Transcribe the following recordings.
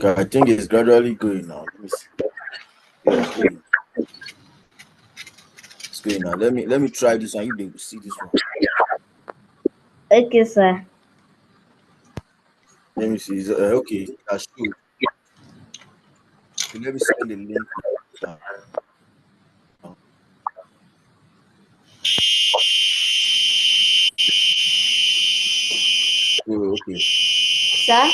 I think it's gradually going now. Let me see. Yeah, it's going. It's going now. Let me try this and you will see this one. Okay, sir. Let me see. Okay, that's true. Okay, let me send the link now. Oh, okay. Sir?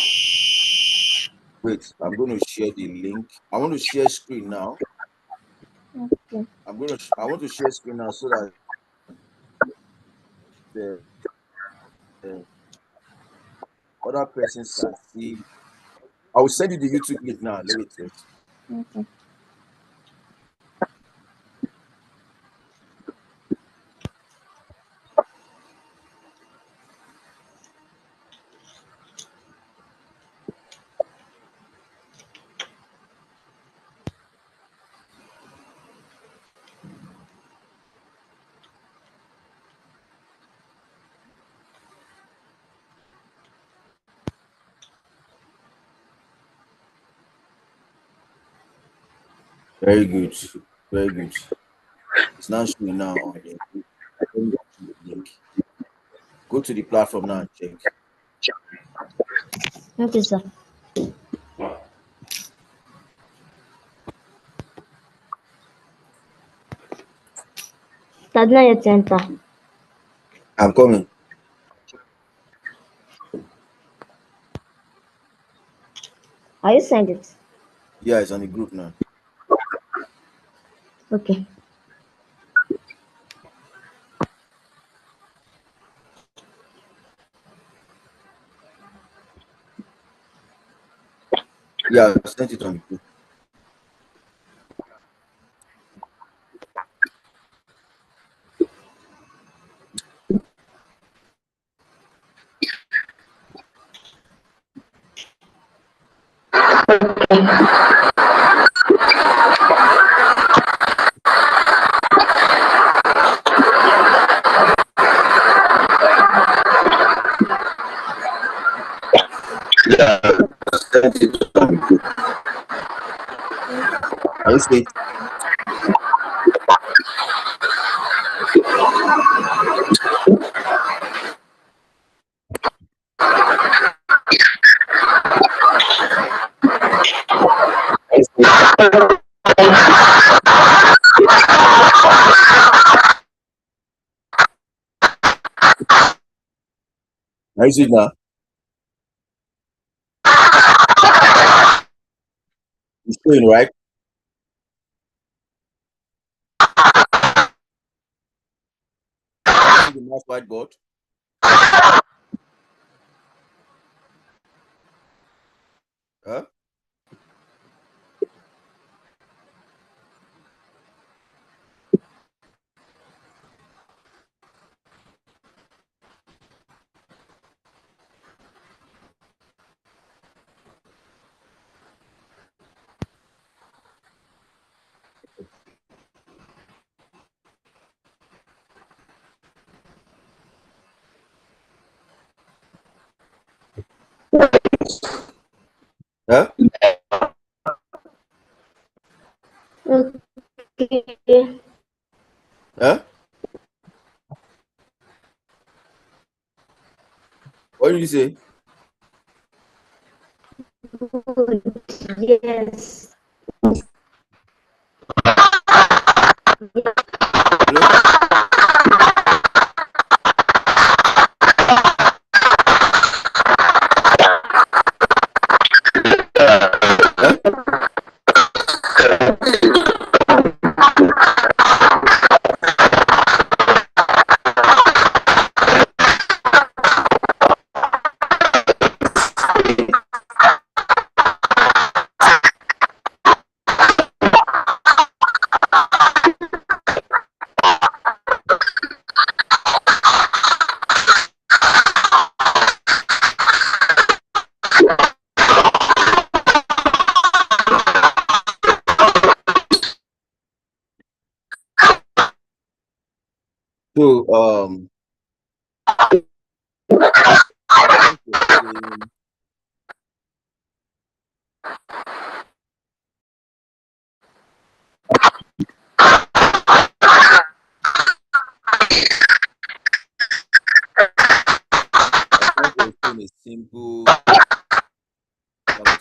Wait, I'm going to share the link. I want to share screen now. Okay. I want to share screen now so that the other persons can see. I will send you the YouTube link now. Let me test. Okay. Very good. Very good. It's now showing now on the link. Go to the platform now and check. Okay, sir. That's not yet enter. I'm coming. Are you send it? Yeah, it's on the group now. Okay. Yeah, I sent it on the group. Yeah, I sent it on the group. Are you see? Are you see it now? It's showing, right? You see the mouse whiteboard? Huh? Huh? Okay. Huh? What did you say? Good. Yes. Hello? Huh? So, I think you're saying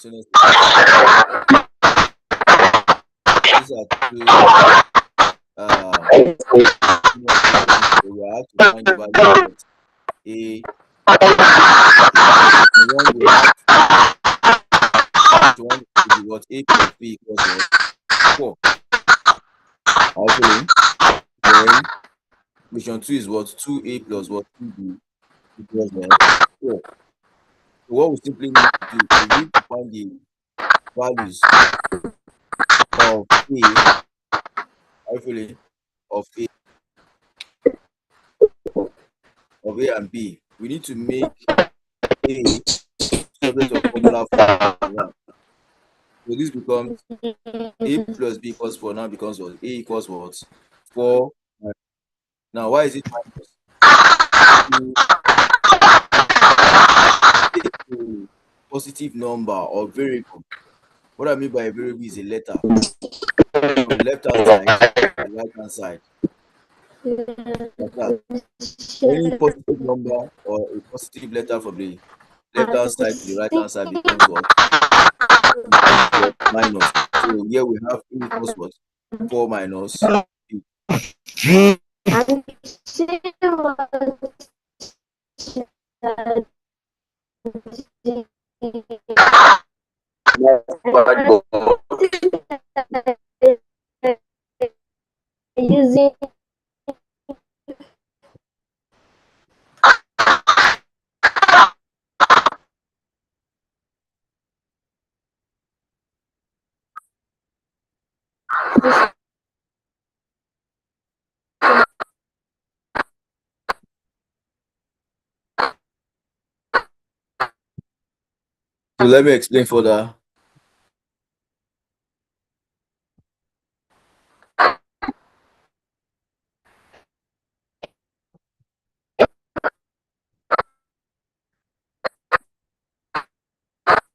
simultaneous these are two equations, so we have to find the value of what a and b. And one we have equation one to be what a plus b equals what 4. Actually, then equation 2 is what 2a plus what 2b equals 4. So what we simply need to do is we need to find the values of a, actually of a and b. We need to make a subject of formula 1. So this becomes a plus b equals 4 now becomes what a equals what 4. Now why is it minus? To take a positive number or variable. What I mean by a variable is a letter from the left hand side to the right hand side. Like that. Any positive number or a positive letter from the left hand side to the right hand side becomes what? Becomes what? Minus. So here we have a equals what? 4 minus b. And she using So let me explain further.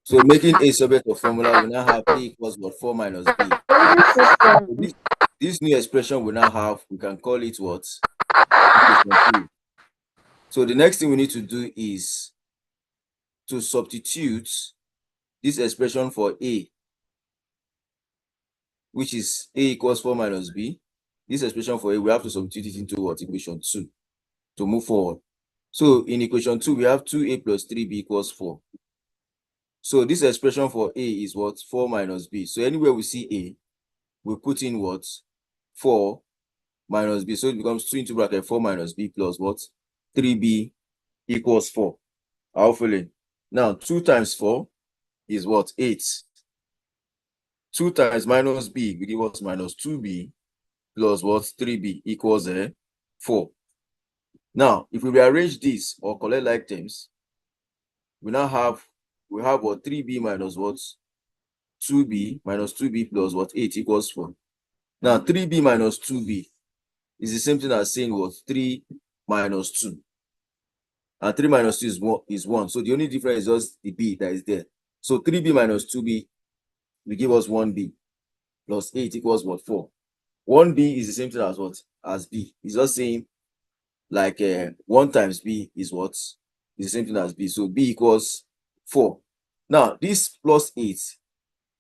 So making a subject of formula, we now have a equals what 4 minus b. So this new expression we now have, we can call it what? Equation 2. So the next thing we need to do is to substitute this expression for a, which is a equals 4 minus b. This expression for a, we have to substitute it into what? Equation 2 to move forward. So in equation 2, we have 2a plus 3b equals 4. So this expression for a is what? 4 minus b. So anywhere we see a, we put in what? 4 minus b. So it becomes 2 into bracket 4 minus b plus what? 3b equals 4. Hopefully. Now 2 times 4 is what? 8. 2 times minus b will give us minus 2b plus what? 3b equals 4. Now, if we rearrange this or collect like terms, we have what? 3b minus what? 2b minus 2b plus what? 8 equals 4. Now, 3b minus 2b is the same thing as saying what? 3 minus 2. And 3 minus 2 is 1. So the only difference is just the b that is there. So 3b minus 2b will give us 1b plus 8 equals what? 4. 1b is the same thing as what? As b. It's just saying like 1 times b is what? Is the same thing as b. So b equals 4. Now, this plus 8,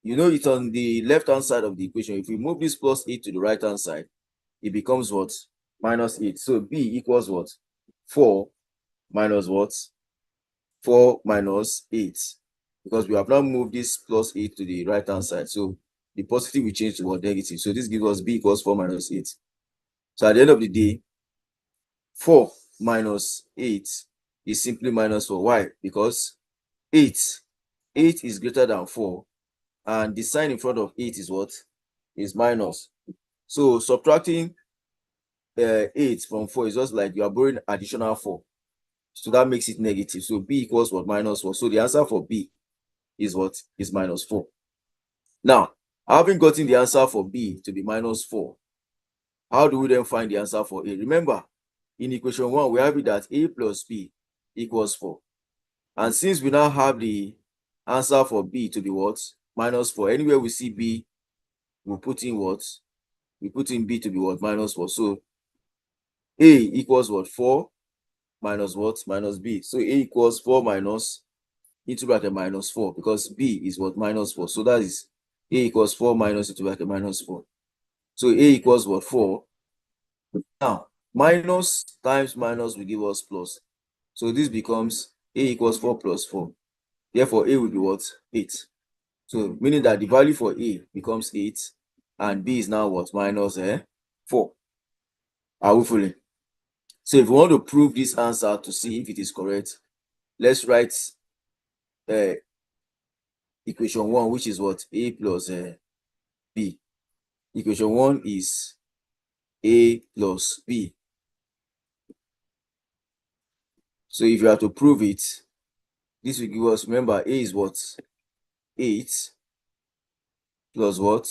you know it's on the left-hand side of the equation. If we move this plus 8 to the right-hand side, it becomes what? Minus 8. So b equals what? 4 minus what? 4 minus 8. Because we have now moved this plus 8 to the right-hand side. So the positive will change to what? Negative. So this gives us b equals 4 minus 8. So at the end of the day, 4 minus 8 is simply minus 4. Why? Because 8 is greater than 4. And the sign in front of 8 is what? Is minus. So subtracting 8 from 4 is just like you are borrowing additional 4. So that makes it negative. So b equals what? Minus 4. So the answer for b is what? Is minus 4. Now, having gotten the answer for b to be minus 4, how do we then find the answer for a? Remember, in equation 1, we have it that a plus b equals 4. And since we now have the answer for b to be what? Minus 4. Anywhere we see b, we put in what? We put in b to be what? Minus 4. So a equals what? 4 minus what? Minus b. So a equals 4 minus into bracket minus 4 because B is what? Minus 4. So that is A equals 4 minus into bracket minus 4. So A equals what? 4. Now, minus times minus will give us plus. So this becomes A equals 4 plus 4. Therefore, A will be what? 8. So meaning that the value for A becomes 8 and B is now what? Minus 4. Are we following? So if we want to prove this answer to see if it is correct, let's write equation 1, which is what? A plus B. Equation 1 is A plus B. So if you have to prove it, this will give us, remember, A is what? 8 plus what?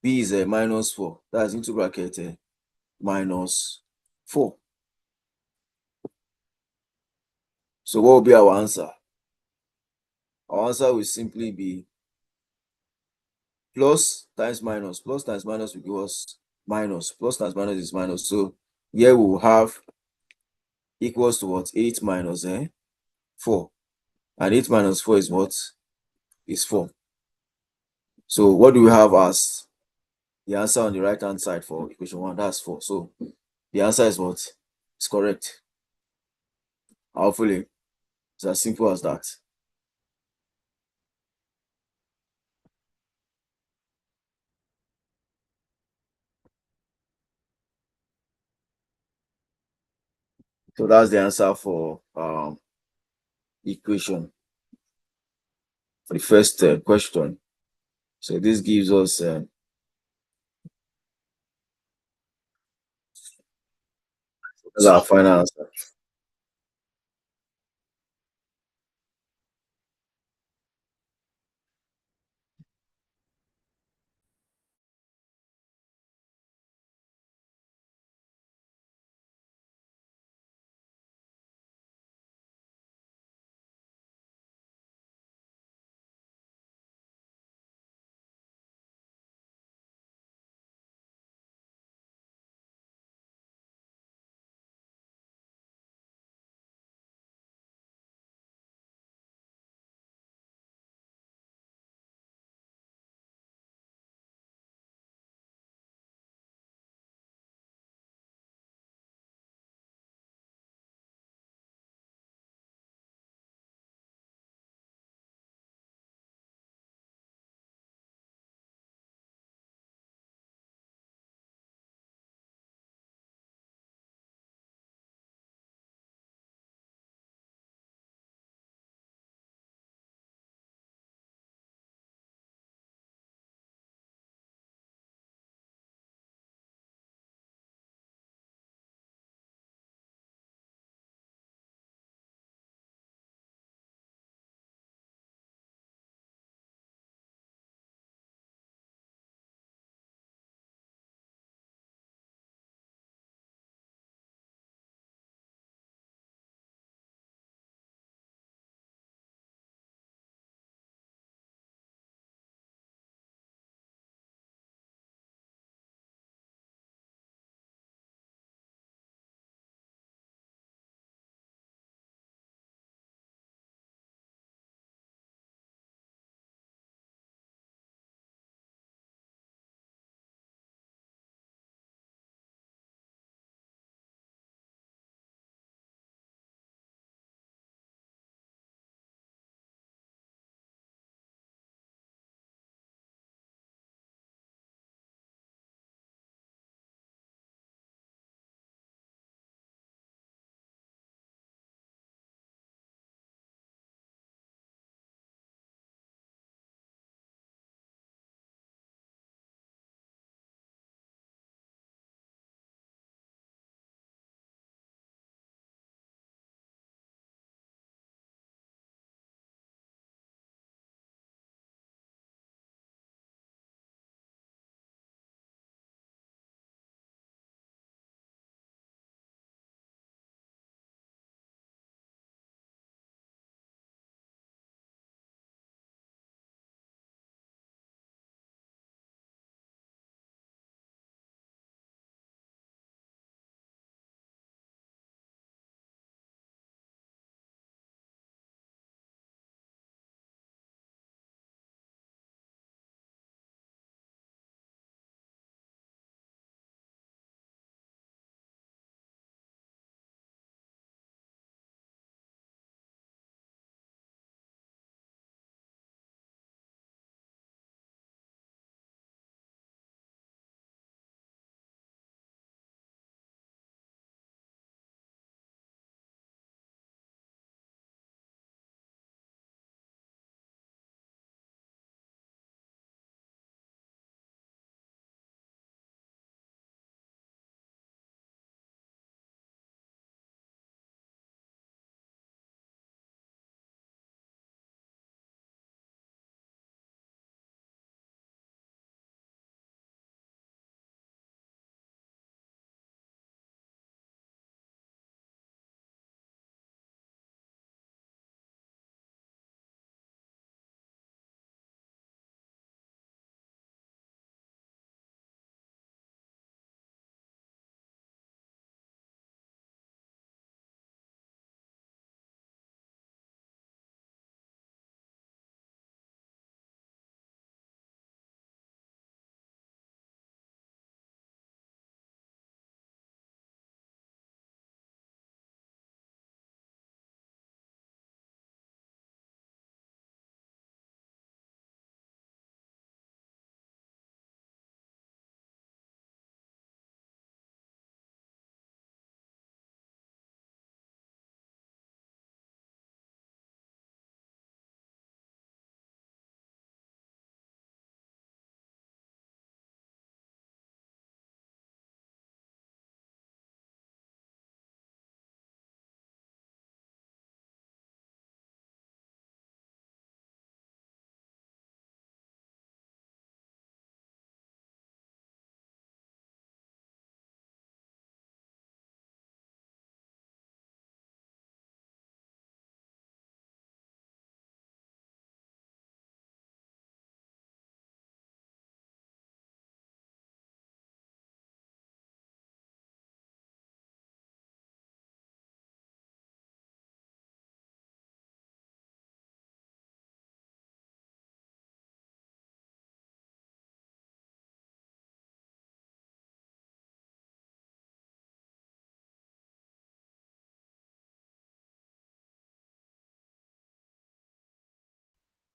B is minus 4. That's into bracket minus 4. So what will be our answer? Our answer will simply be plus times minus. Plus times minus will give us minus. Plus times minus is minus. So here we will have equals to what? 8 minus 4. And 8 minus 4 is what? Is 4. So what do we have as the answer on the right hand side for equation 1? That's 4. So the answer is what? It's correct. Hopefully, it's as simple as that. So that's the answer for equation for the first question. So this gives us that's our final answer.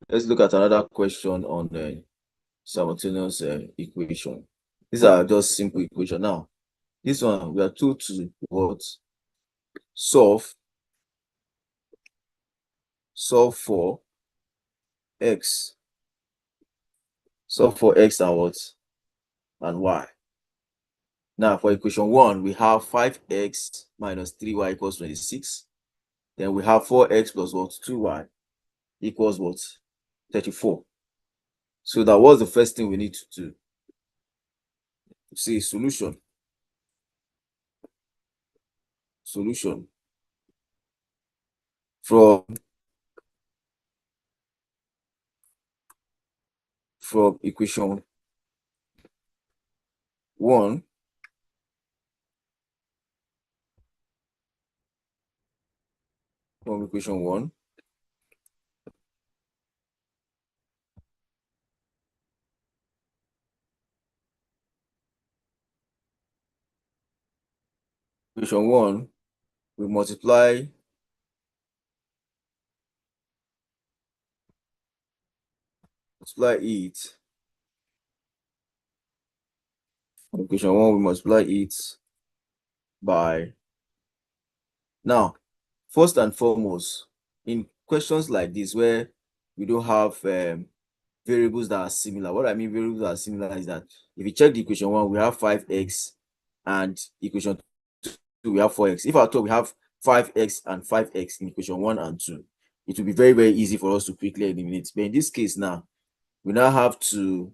Let's look at another question on the simultaneous equation. These are just simple equation. Now, this one we are told to what? Solve for x. Solve for x and what? And y. Now, for equation 1, we have 5x minus 3y equals 26. Then we have 4x plus what? 2y equals what? 34. So that was the first thing we need to do. See, solution. From equation 1, equation 1, we multiply it. Equation 1, we multiply it by. Now, first and foremost, in questions like this where we don't have variables that are similar, what I mean variables that are similar is that if you check the equation 1, we have 5x, and equation 2, we have 4x. If at all we have 5x and 5x in equation 1 and 2, it will be very, very easy for us to quickly eliminate. But in this case now, we now have to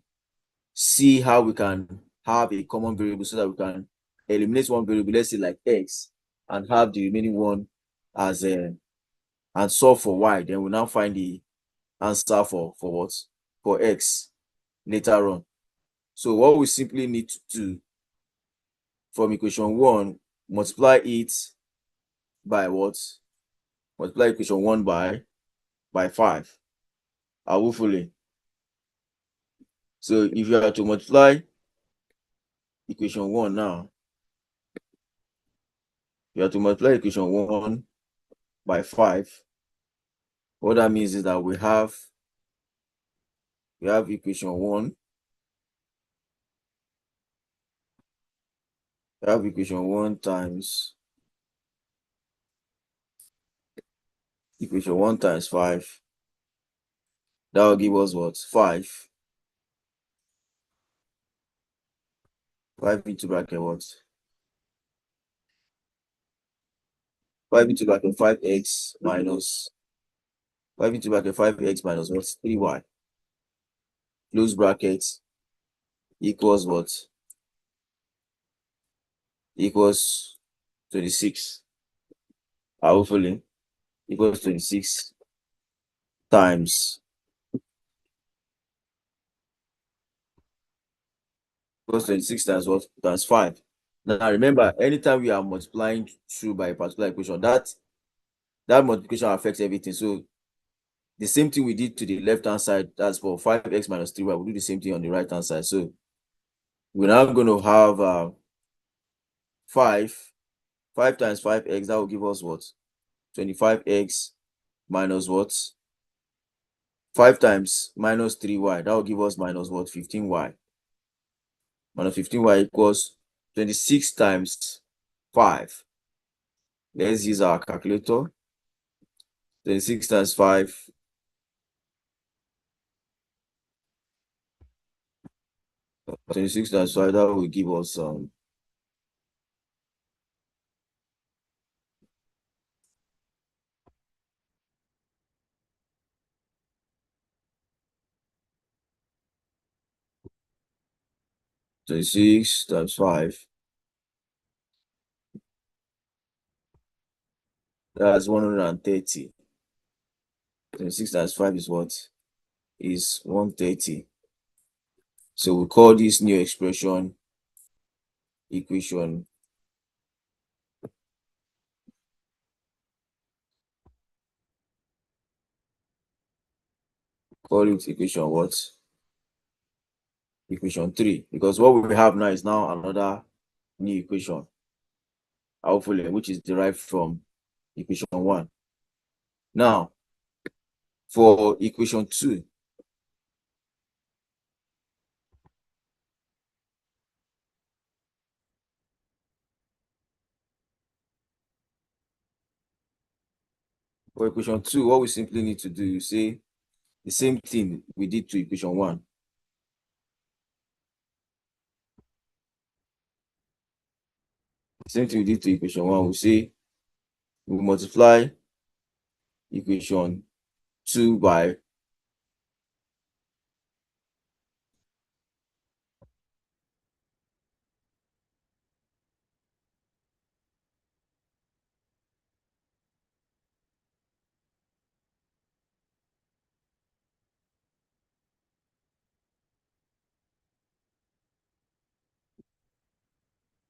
see how we can have a common variable so that we can eliminate one variable, let's say like x, and have the remaining one as a, and solve for y. Then we'll now find the answer for what? For x later on. So what we simply need to do from equation 1, multiply it by what? Multiply equation 1 by 5. Hopefully. So if you are to multiply equation 1 now, you have to multiply equation 1 by 5. What that means is that we have equation 1. We have equation 1 times equation 1 times 5. That will give us what? 5. 5 into bracket what? 5 into bracket 5x minus 5 into bracket 5x minus what? 3y. Close bracket equals what? Equals 26. Hopefully equals 26 times equals 26 times what? Times 5. Now remember, anytime we are multiplying through by a particular equation, that multiplication affects everything. So the same thing we did to the left hand side, that's for 5x minus 3y, we'll do the same thing on the right hand side. So we're now going to have 5 times 5x, that will give us what? 25x minus what? 5 times minus 3y, that will give us minus what? 15y. Minus 15y equals 26 times 5. Let's use our calculator. 26 times 5. 26 times 5, that will give us 26 times 5. That's 130. 26 times 5 is what? Is 130. So we call this new expression equation equation what? Equation 3. Because what we have now is now another new equation, hopefully, which is derived from equation 1. Now, For equation 2, what we simply need to do is say the same thing we did to equation 1. Same thing we did to equation 1, we say we multiply equation 2 by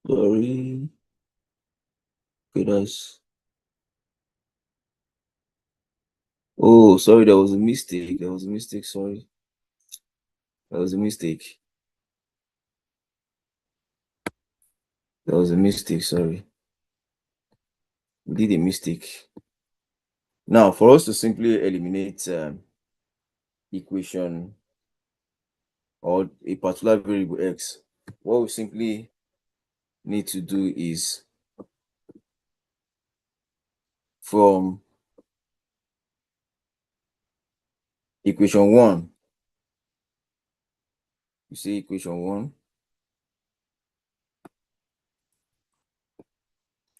sorry. Okay, that's oh sorry, there was a mistake. Sorry. There was a mistake. Sorry. We did a mistake. Now, for us to simply eliminate equation or a particular variable x, what we simply need to do is from equation 1, you see equation 1,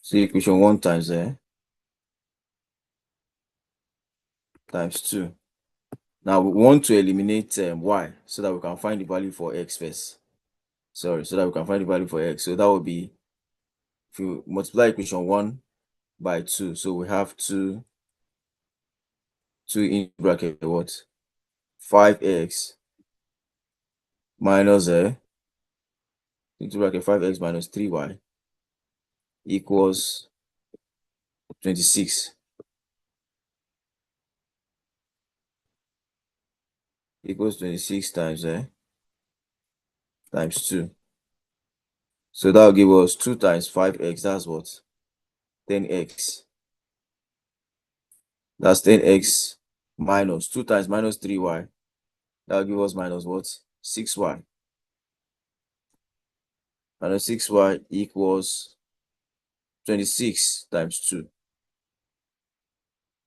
so equation 1 times times 2. Now we want to eliminate y so that we can find the value for x first. Sorry, so that we can find the value for x. So that would be, if you multiply equation 1 by 2, so we have 2 in bracket what? 5x minus into bracket 5x minus 3y equals 26. Equals 26 times times 2. So that will give us 2 times 5x, that's what? 10x. That's 10x minus 2 times minus 3y. That will give us minus what? 6y. Minus 6y equals 26 times 2.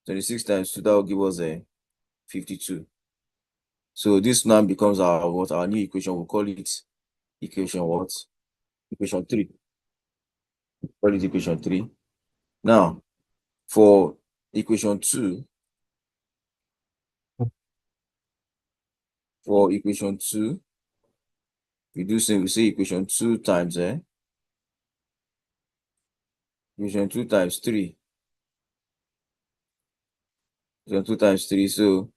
26 times 2, that will give us 52. So this now becomes our what? Our new equation. We'll call it equation what? Equation 3. Call it equation 3. Now, for equation 2, we do say equation 2 times equation 2 times 3. Equation 2 times 3. So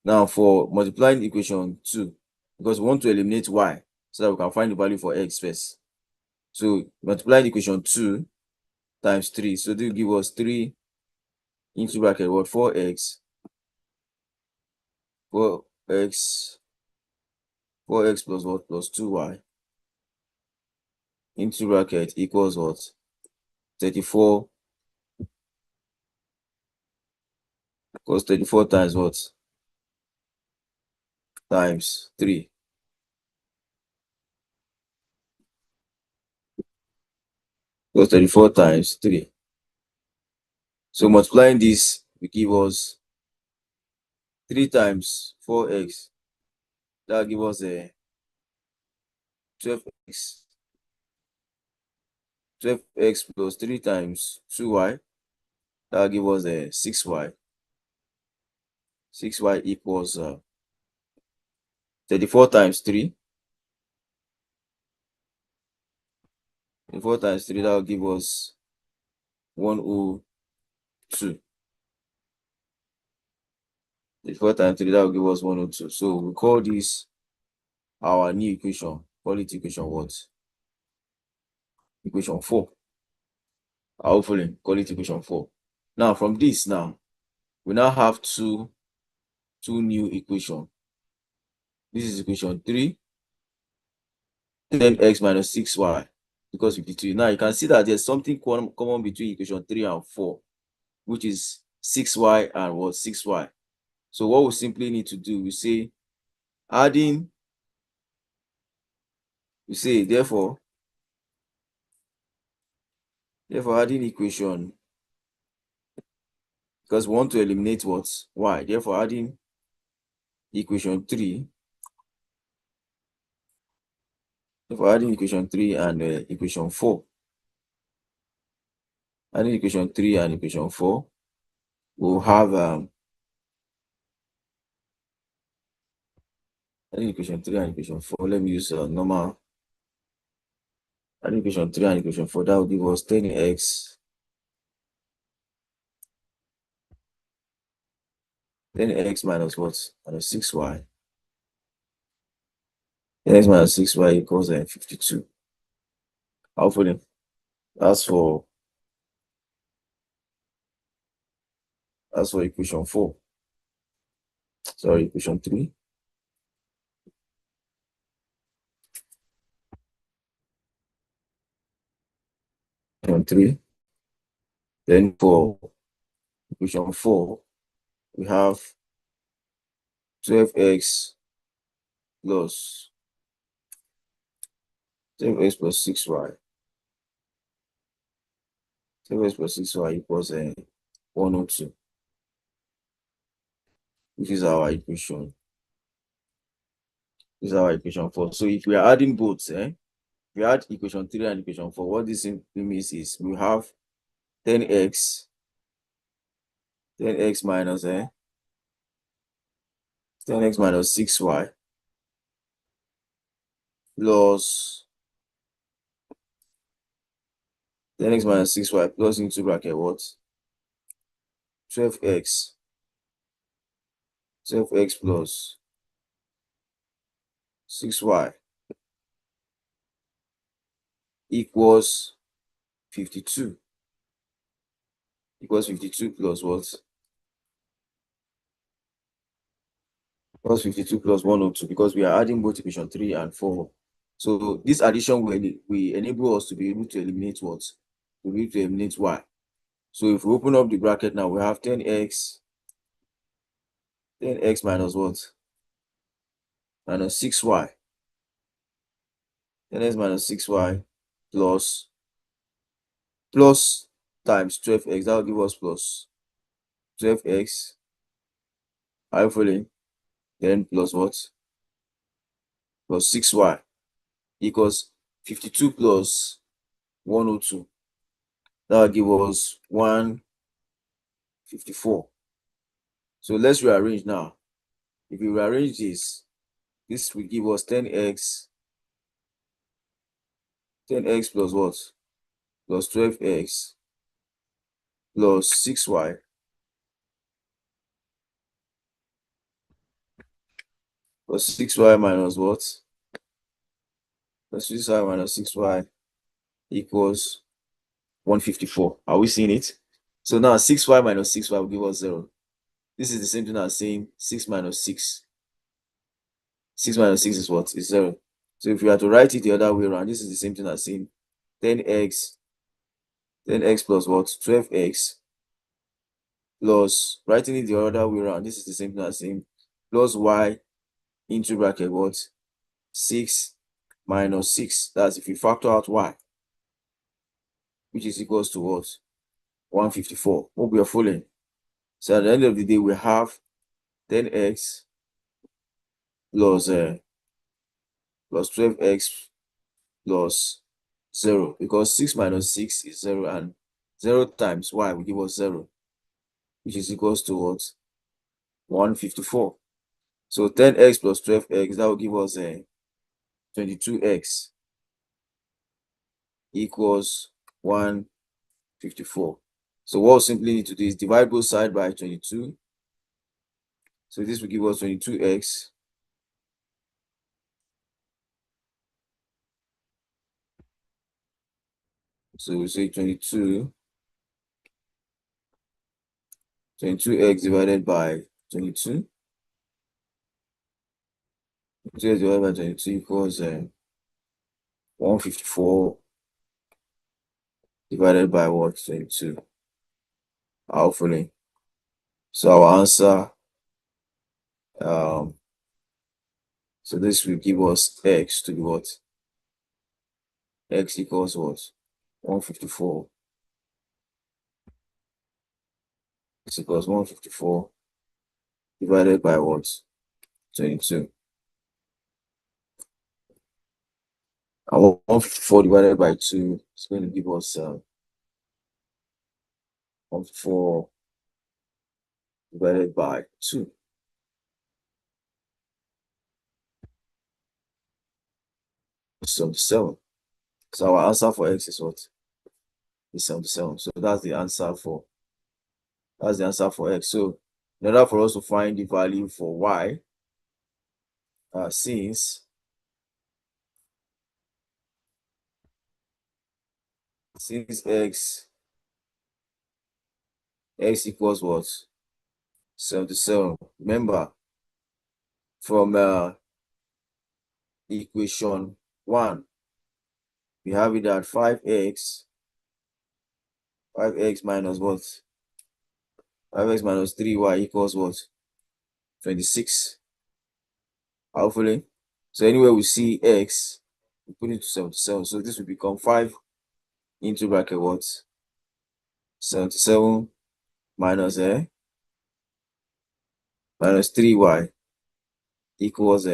now for multiplying equation 2, because we want to eliminate y so that we can find the value for x first. So multiplying equation 2 times 3. So this will give us 3 into bracket what? 4x plus what? Plus 2y into bracket equals what? 34 equals 34 times what? Times 3. Equals 34 times 3. So multiplying this will give us 3 times 4x. That will give us 12x. 12x plus 3 times 2y. That will give us 6y. 6y equals 34 times 3. 34 times 3, that will give us 102. 34 times 3, that will give us 102. So we call this our new equation. Call it equation what? Equation 4. Hopefully, call it equation 4. Now, from this we now have two new equations. This is equation 3, 10x minus 6y equals 52. Now, you can see that there's something common between equation 3 and 4, which is 6y and what? 6y. So what we simply need to do, we say adding, we say therefore adding equation, because we want to eliminate what? Y. Therefore adding equation 3, and equation 4. Adding equation 3 and equation 4, we'll have adding equation 3 and equation 4. Let me use normal. Adding equation 3 and equation 4, that will give us 10x 10x minus what? Minus 6y. 10x minus 6y equals 52. Hopefully, that's for equation 4. Sorry, equation 3. Equation 3. Then for equation 4, we have 12x plus 12x plus 6y. 12x plus 6y equals 102, which is our equation. This is our equation 4. So if we are adding both, we add equation 3 and equation 4, what this simply means is we have 10x minus 10x minus 6y plus 10x minus 6y plus into bracket what? 12x plus 6y equals 52. Equals 52 plus what? Plus 52 plus 102, because we are adding both equation 3 and 4. So this addition will enable us to be able to eliminate what? To be able to eliminate y. So if we open up the bracket now, we have 10x minus what? Minus 6y. 10x minus 6y plus times 12x. That will give us plus 12x. Hopefully, then plus what? Plus 6y equals 52 plus 102. That will give us 154. So let's rearrange now. If we rearrange this will give us 10x plus what? Plus 12x plus 6y plus 6y minus what? Plus 6y minus 6y equals 154. Are we seeing it? So now 6y minus 6y will give us 0. This is the same thing as saying 6 minus 6. 6 minus 6 is what? Is 0. So if we are to write it the other way around, this is the same thing as saying 10x plus what? 12x plus, writing it the other way around, this is the same thing as saying plus y into bracket what? 6 minus 6. That's if we factor out y, which is equals to what? 154. Hope we are following. So at the end of the day, we have 10x plus 12x plus 0, because 6 minus 6 is 0, and 0 times y will give us 0, which is equals to what? 154. So 10x plus 12x, that will give us 22x equals 154. So what we simply need to do is divide both sides by 22. So this will give us 22x So we say 22x divided by 22. 22x divided by 22 equals 154 divided by what? 22. Hopefully. So our answer So this will give us x to be what? X equals what? 154. X equals 154 divided by what? 22. And 154 divided by 2 is going to give us 154 divided by 2. 77. So our answer for x is what? Is 77. So that's the answer for x. So in order for us to find the value for y, since x equals what? 77. Remember, from equation 1, we have it at 5x minus what? 5x minus 3y equals what? 26. Hopefully. So anywhere we see x, we put it to 77. So this will become 5 into bracket what? 77 minus minus 3y equals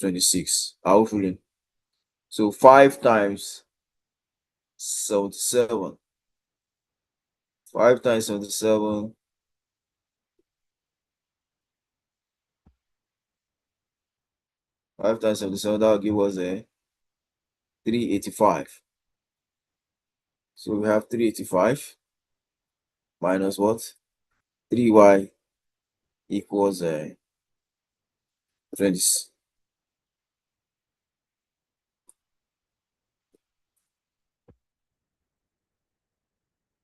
26. Hopefully. So 5 times 77. 5 times 77. 5 times 77, that will give us 385. So we have 385 minus what? 3y equals 20.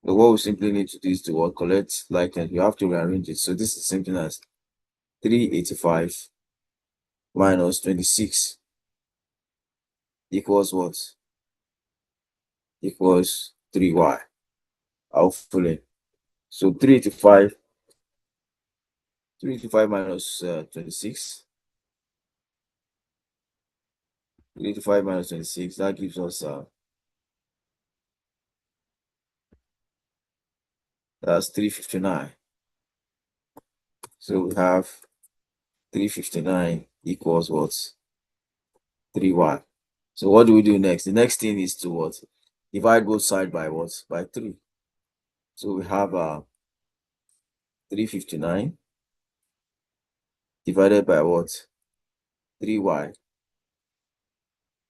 So what we simply need to do is to what? Collect like, and you have to rearrange it. So this is something as 385 minus 26 equals what? Equals 3y. Hopefully. So 385 minus 26. 385 minus 26, that gives us that's 359. So we have 359 equals what? 3y. So what do we do next? The next thing is to what? Divide both sides by what? By 3. So we have 359 divided by what? 3y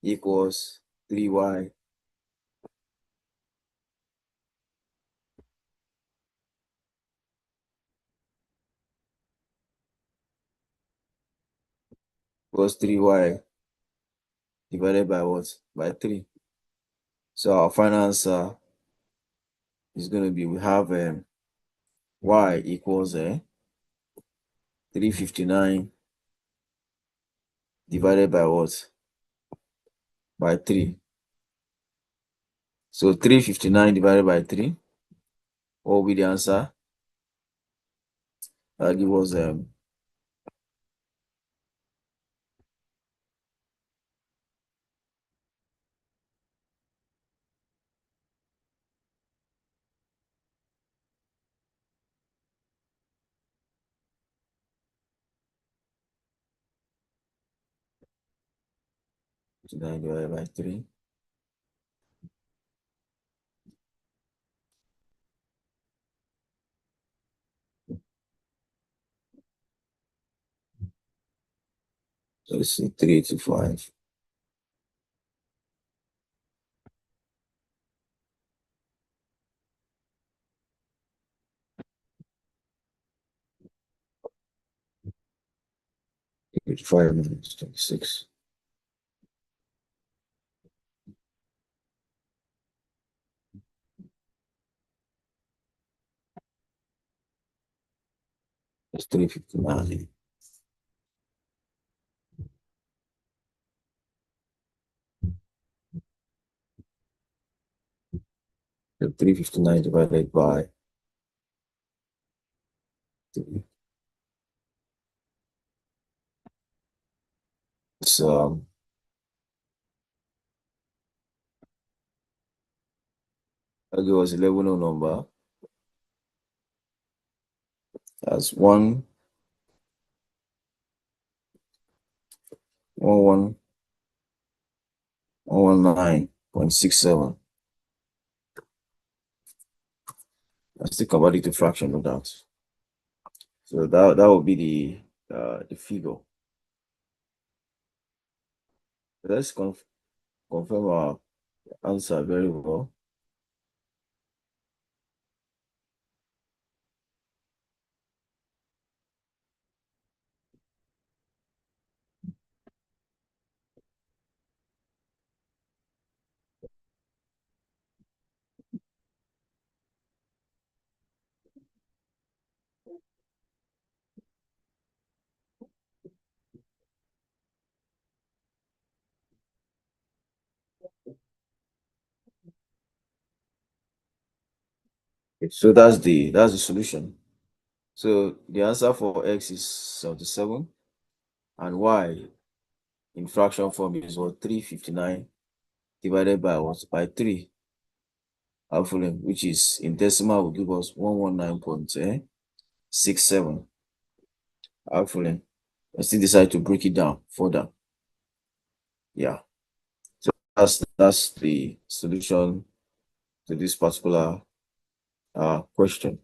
equals 3y equals 3y divided by what? By 3. So our final answer is going to be, we have y equals 359 divided by what? By 3. So 359 divided by 3, what will be the answer? That gives us 59 divided by 3. So let's see, 385. Five minus 26. That's 359. So 359 divided by 3. I'll give us a level no number. That's 119.67. I still convert it to fraction, no doubt. So that would be the figure. Let's confirm our answer very well. So that's the solution. So the answer for x is 77, and y in fraction form is what, 359 divided by what, by 3, which is in decimal will give us 119.67. Hopefully, I still decide to break it down further. Yeah, so that's the solution to this particular question.